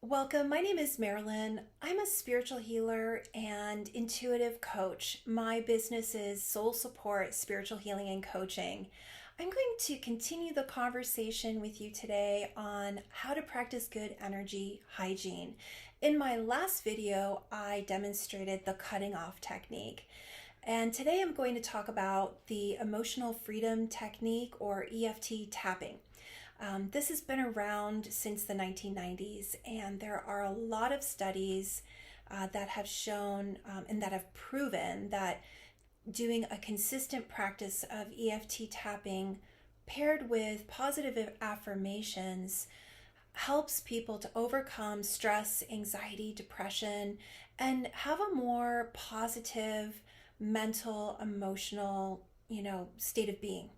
Welcome. My name is Marilyn. I'm a spiritual healer and intuitive coach. My business is Soul Support, Spiritual Healing, and Coaching. I'm going to continue the conversation with you today on how to practice good energy hygiene. In my last video, I demonstrated the cutting off technique. And today I'm going to talk about the emotional freedom technique, or EFT tapping. This has been around since the 1990s, and there are a lot of studies that have shown and that have proven that doing a consistent practice of EFT tapping paired with positive affirmations helps people to overcome stress, anxiety, depression, and have a more positive mental, emotional, state of being.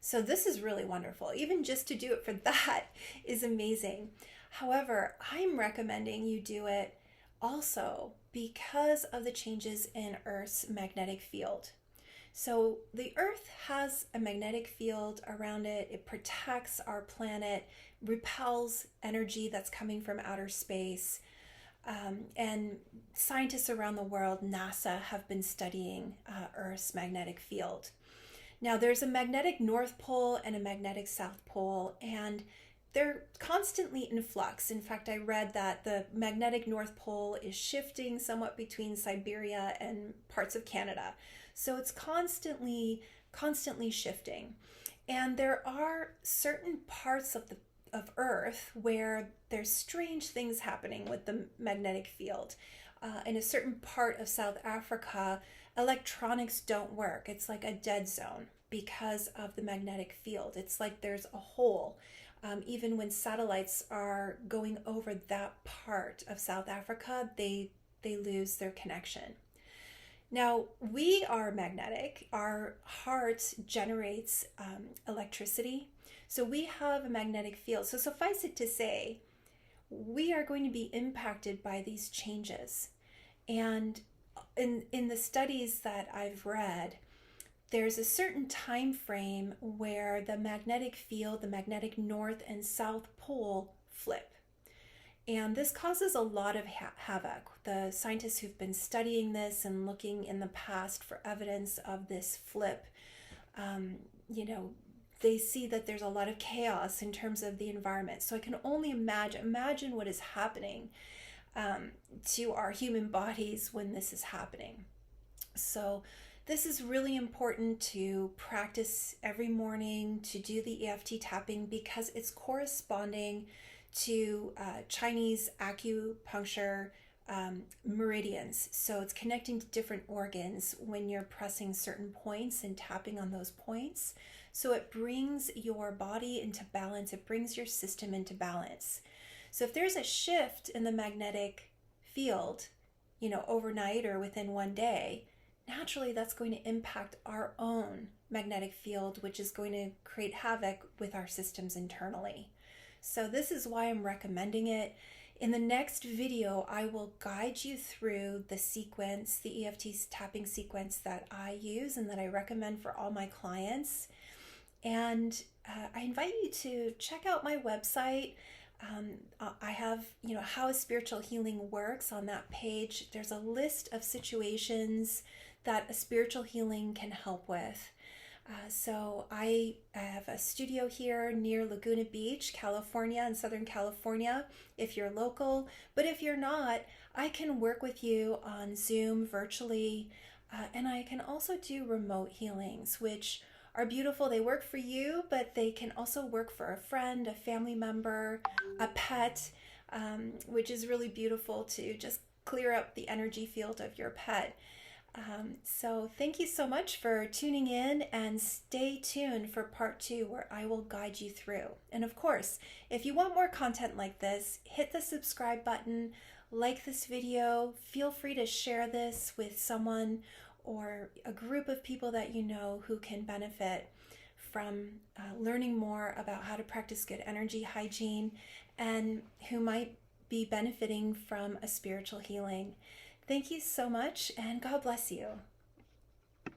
So this is really wonderful. Even just to do it for that is amazing. However, I'm recommending you do it also because of the changes in Earth's magnetic field. So the Earth has a magnetic field around it. It protects our planet, repels energy that's coming from outer space. And scientists around the world, NASA, have been studying Earth's magnetic field. Now, there's a magnetic North Pole and a magnetic South Pole, and they're constantly in flux. In fact, I read that the magnetic North Pole is shifting somewhat between Siberia and parts of Canada. So it's constantly shifting. And there are certain parts of Earth where there's strange things happening with the magnetic field. In a certain part of South Africa, electronics don't work. It's like a dead zone because of the magnetic field. It's like there's a hole. Even when satellites are going over that part of South Africa, they lose their connection. Now, we are magnetic. Our heart generates electricity. So we have a magnetic field. So suffice it to say, we are going to be impacted by these changes. And in the studies that I've read, there's a certain time frame where the magnetic field, the magnetic North and South Pole flip. And this causes a lot of havoc. The scientists who've been studying this and looking in the past for evidence of this flip, they see that there's a lot of chaos in terms of the environment. So I can only imagine what is happening to our human bodies when this is happening. So this is really important to practice every morning, to do the EFT tapping, because it's corresponding to Chinese acupuncture meridians. So it's connecting to different organs when you're pressing certain points and tapping on those points. So it brings your body into balance. It brings your system into balance. So if there's a shift in the magnetic field, overnight or within one day, naturally that's going to impact our own magnetic field, which is going to create havoc with our systems internally. So this is why I'm recommending it. In the next video, I will guide you through the sequence, the EFT tapping sequence that I use and that I recommend for all my clients. And I invite you to check out my website. I have, how spiritual healing works on that page. There's a list of situations that a spiritual healing can help with. So I have a studio here near Laguna Beach, California, in Southern California, if you're local. But if you're not, I can work with you on Zoom virtually. And I can also do remote healings, which are beautiful. They work for you, but they can also work for a friend, a family member, a pet, which is really beautiful to just clear up the energy field of your pet. So thank you so much for tuning in, and stay tuned for part 2 where I will guide you through. And of course, if you want more content like this, hit the subscribe button, like this video, feel free to share this with someone or a group of people that you know who can benefit from learning more about how to practice good energy hygiene and who might be benefiting from a spiritual healing. Thank you so much, and God bless you.